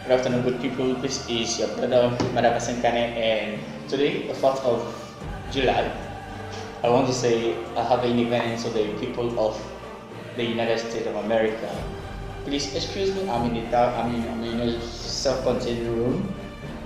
Good afternoon, good people. This is your brother, Madagascar, and today, the 4th of July, I want to say a happy independence to the people of the United States of America. Please excuse me, I'm in a self-contained room.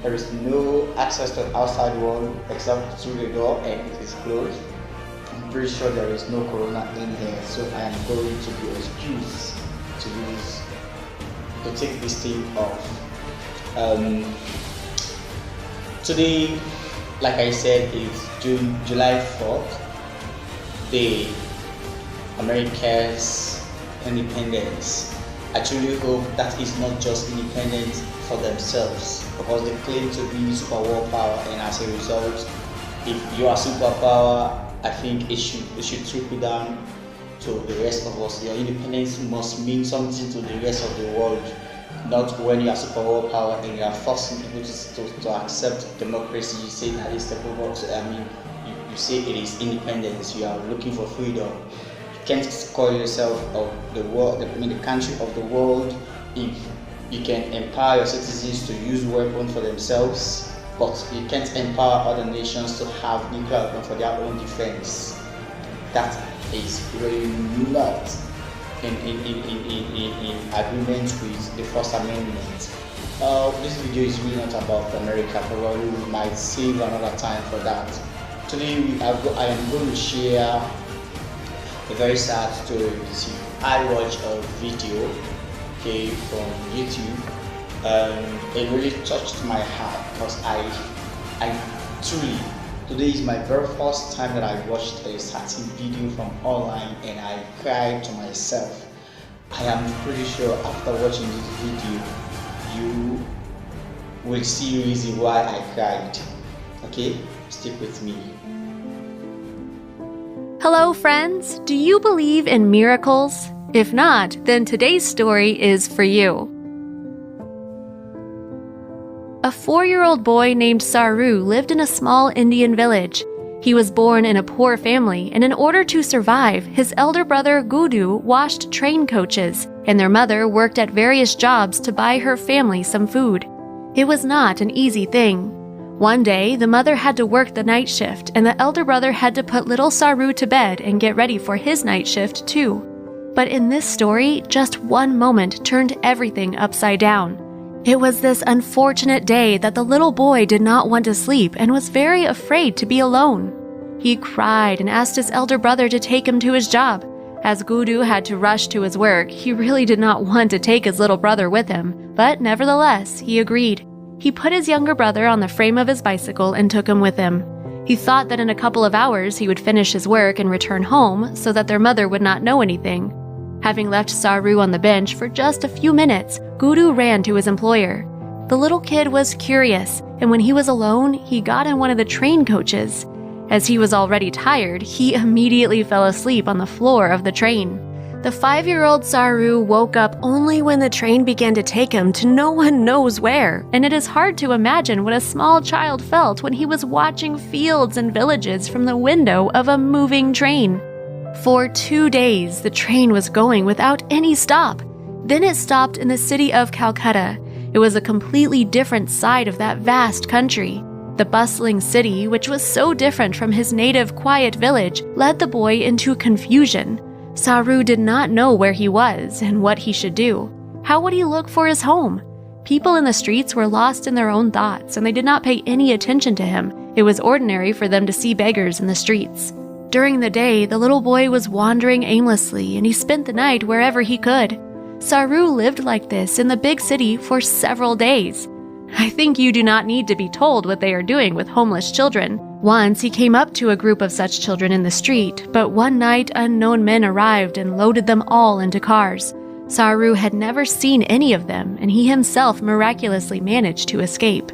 There is no access to the outside world except through the door, and it is closed. I'm pretty sure there is no corona in here, so I am going to be excused to take this thing off. Today, like I said, is July 4th, the America's independence. I truly hope that is not just independence for themselves, because they claim to be superpower power, and as a result, if you are superpower, I think it should trickle down to the rest of us. Your independence must mean something to the rest of the world, not when you are superpower power and you are forcing people to accept democracy. You say that is the you say it is independence. You are looking for freedom. You can't call yourself of the world, the country of the world, if you can empower your citizens to use weapons for themselves, but you can't empower other nations to have nuclear weapons for their own defense. That is really not in agreement with the First Amendment. This video is really not about America. Probably we might save another time for that. Today I am going to share a very sad story with you. I watched a video, okay, from YouTube. It really touched my heart because I truly, today is my very first time that I watched a certain video from online and I cried to myself. I am pretty sure after watching this video, you will see the reason why I cried. Okay, stick with me. Hello friends, do you believe in miracles? If not, then today's story is for you. A 4-year-old boy named Saroo lived in a small Indian village. He was born in a poor family, and in order to survive, his elder brother Gudu washed train coaches, and their mother worked at various jobs to buy her family some food. It was not an easy thing. One day, the mother had to work the night shift, and the elder brother had to put little Saroo to bed and get ready for his night shift too. But in this story, just one moment turned everything upside down. It was this unfortunate day that the little boy did not want to sleep and was very afraid to be alone. He cried and asked his elder brother to take him to his job. As Gudu had to rush to his work, he really did not want to take his little brother with him, but nevertheless, he agreed. He put his younger brother on the frame of his bicycle and took him with him. He thought that in a couple of hours he would finish his work and return home so that their mother would not know anything. Having left Saroo on the bench for just a few minutes, Gudu ran to his employer. The little kid was curious, and when he was alone, he got in one of the train coaches. As he was already tired, he immediately fell asleep on the floor of the train. The 5-year-old Saroo woke up only when the train began to take him to no one knows where, and it is hard to imagine what a small child felt when he was watching fields and villages from the window of a moving train. For 2 days, the train was going without any stop. Then it stopped in the city of Calcutta. It was a completely different side of that vast country. The bustling city, which was so different from his native quiet village, led the boy into confusion. Saroo did not know where he was and what he should do. How would he look for his home? People in the streets were lost in their own thoughts, and they did not pay any attention to him. It was ordinary for them to see beggars in the streets. During the day, the little boy was wandering aimlessly, and he spent the night wherever he could. Saroo lived like this in the big city for several days. I think you do not need to be told what they are doing with homeless children. Once he came up to a group of such children in the street, but one night unknown men arrived and loaded them all into cars. Saroo had never seen any of them, and he himself miraculously managed to escape.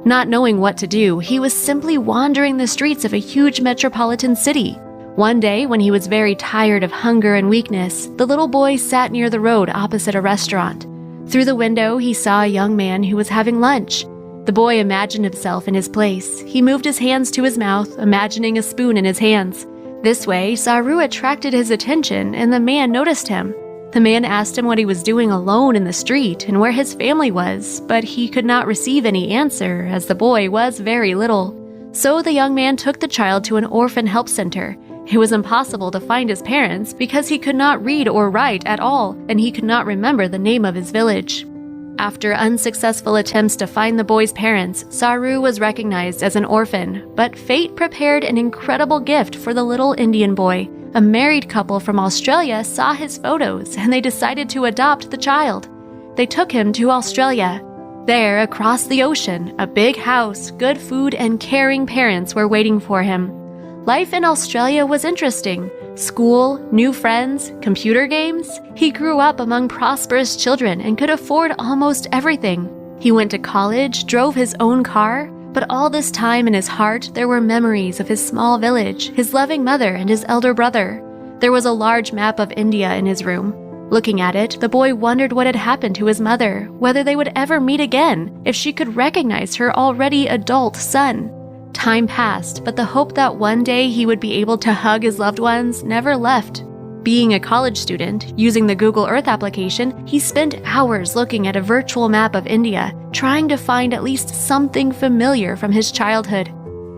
Not knowing what to do, he was simply wandering the streets of a huge metropolitan city. One day, when he was very tired of hunger and weakness, the little boy sat near the road opposite a restaurant. Through the window, he saw a young man who was having lunch. The boy imagined himself in his place. He moved his hands to his mouth, imagining a spoon in his hands. This way, Saroo attracted his attention, and the man noticed him. The man asked him what he was doing alone in the street and where his family was, but he could not receive any answer as the boy was very little. So the young man took the child to an orphan help center. It was impossible to find his parents because he could not read or write at all, and he could not remember the name of his village. After unsuccessful attempts to find the boy's parents, Saroo was recognized as an orphan, but fate prepared an incredible gift for the little Indian boy. A married couple from Australia saw his photos and they decided to adopt the child. They took him to Australia. There, across the ocean, a big house, good food, and caring parents were waiting for him. Life in Australia was interesting. School, new friends, computer games. He grew up among prosperous children and could afford almost everything. He went to college, drove his own car, but all this time in his heart there were memories of his small village, his loving mother, and his elder brother. There was a large map of India in his room. Looking at it, the boy wondered what had happened to his mother, whether they would ever meet again, if she could recognize her already adult son. Time passed, but the hope that one day he would be able to hug his loved ones never left. Being a college student, using the Google Earth application, he spent hours looking at a virtual map of India, trying to find at least something familiar from his childhood.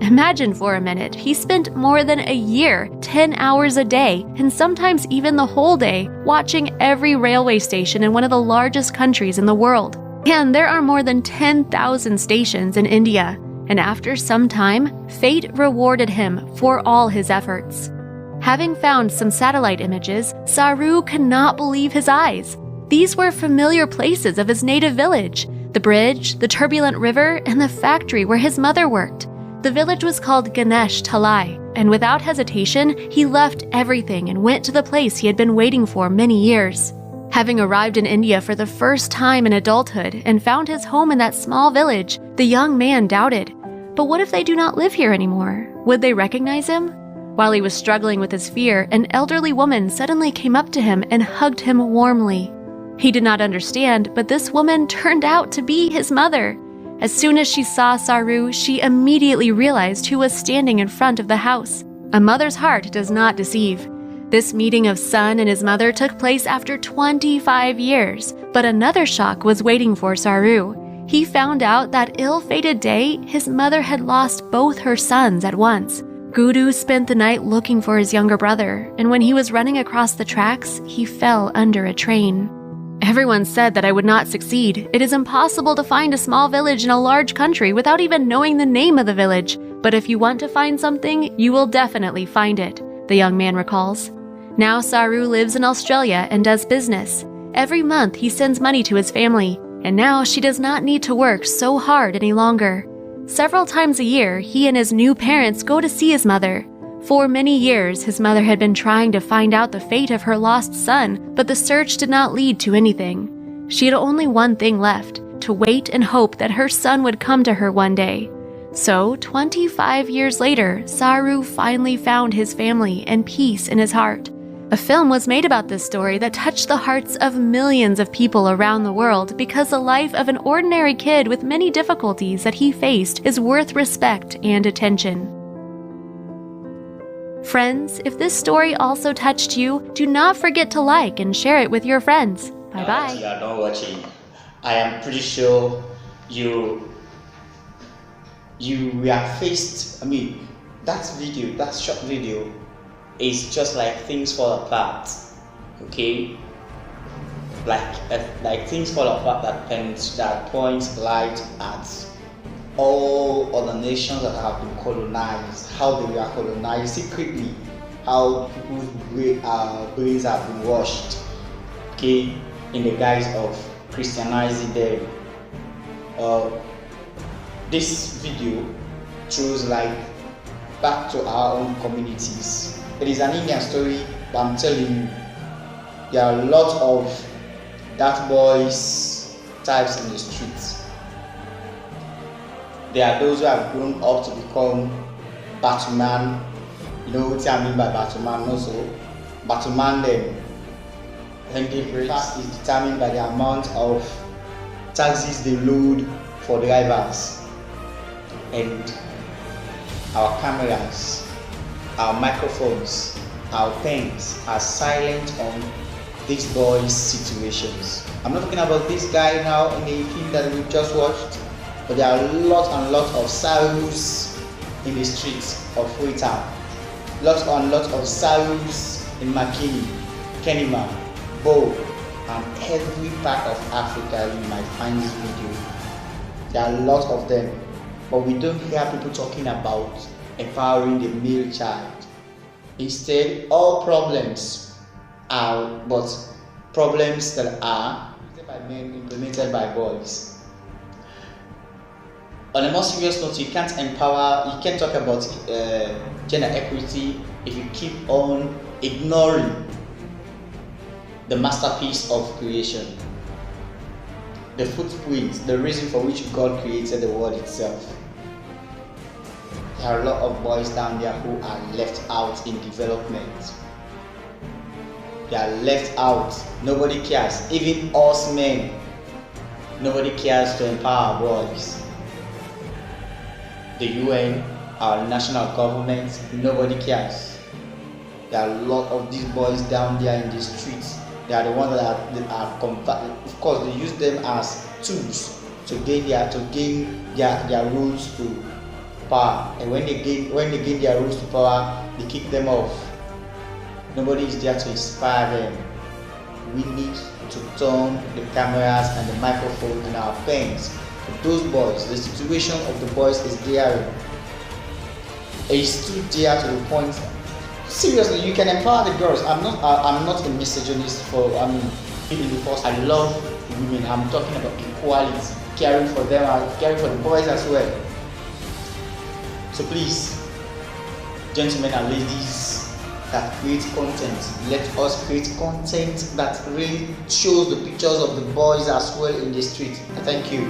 Imagine for a minute, he spent more than a year, 10 hours a day, and sometimes even the whole day, watching every railway station in one of the largest countries in the world. And there are more than 10,000 stations in India. And after some time, fate rewarded him for all his efforts. Having found some satellite images, Saroo could not believe his eyes. These were familiar places of his native village: the bridge, the turbulent river, and the factory where his mother worked. The village was called Ganesh Talai, and without hesitation, he left everything and went to the place he had been waiting for many years. Having arrived in India for the first time in adulthood and found his home in that small village, the young man doubted. But what if they do not live here anymore? Would they recognize him? While he was struggling with his fear, an elderly woman suddenly came up to him and hugged him warmly. He did not understand, but this woman turned out to be his mother. As soon as she saw Saroo, she immediately realized who was standing in front of the house. A mother's heart does not deceive. This meeting of son and his mother took place after 25 years, but another shock was waiting for Saroo. He found out that ill-fated day, his mother had lost both her sons at once. Guru spent the night looking for his younger brother, and when he was running across the tracks, he fell under a train. Everyone said that I would not succeed. It is impossible to find a small village in a large country without even knowing the name of the village. But if you want to find something, you will definitely find it, the young man recalls. Now Saroo lives in Australia and does business. Every month he sends money to his family, and now she does not need to work so hard any longer. Several times a year, he and his new parents go to see his mother. For many years, his mother had been trying to find out the fate of her lost son, but the search did not lead to anything. She had only one thing left: to wait and hope that her son would come to her one day. So, 25 years later, Saroo finally found his family and peace in his heart. A film was made about this story that touched the hearts of millions of people around the world because the life of an ordinary kid with many difficulties that he faced is worth respect and attention. Friends, if this story also touched you, do not forget to like and share it with your friends. Bye-bye. You are not watching. I am pretty sure you are faced. That short video is just like things fall apart. Okay, like things fall apart that points light at all other nations that have been colonized, how they were colonized secretly, how people's brains have been washed, okay, in the guise of Christianizing them. This video throws light back to our own communities. It is an Indian story, but I'm telling you, there are a lot of that boys types in the streets. There are those who have grown up to become Batman. You know what I mean by Batman also? Batman them. And the price is determined by the amount of taxes they load for drivers. And our cameras, our microphones, our pens are silent on these boys' situations. I'm not talking about this guy now in the film that we just watched, but there are lots and lots of SAROOS in the streets of FREETOWN. Lots and lots of SAROOS in Makini, Kenema, Bo, and every part of Africa you might find this video. There are lots of them, but we don't hear people talking about empowering the male child. Instead, all problems are but problems that are created by men, implemented by boys. On a more serious note, you can't talk about gender equity if you keep on ignoring the masterpiece of creation, the footprint, the reason for which God created the world itself. There are a lot of boys down there who are left out in development. They are left out. Nobody cares. Even us men, nobody cares to empower boys. The UN, our national government, nobody cares. There are a lot of these boys down there in the streets. They are the ones that are of course, they use them as tools to gain their rules to power. And when they gain their rules to power, they kick them off. Nobody is there to inspire them. We need to turn the cameras and the microphone and our pens to those boys. The situation of the boys is daring. It's too dare to the point. Seriously, you can empower the girls. I'm not a misogynist in the first. I love women. I'm talking about equality, caring for them, caring for the boys as well. So please, gentlemen and ladies that create content, let us create content that really shows the pictures of the boys as well in the street. Thank you.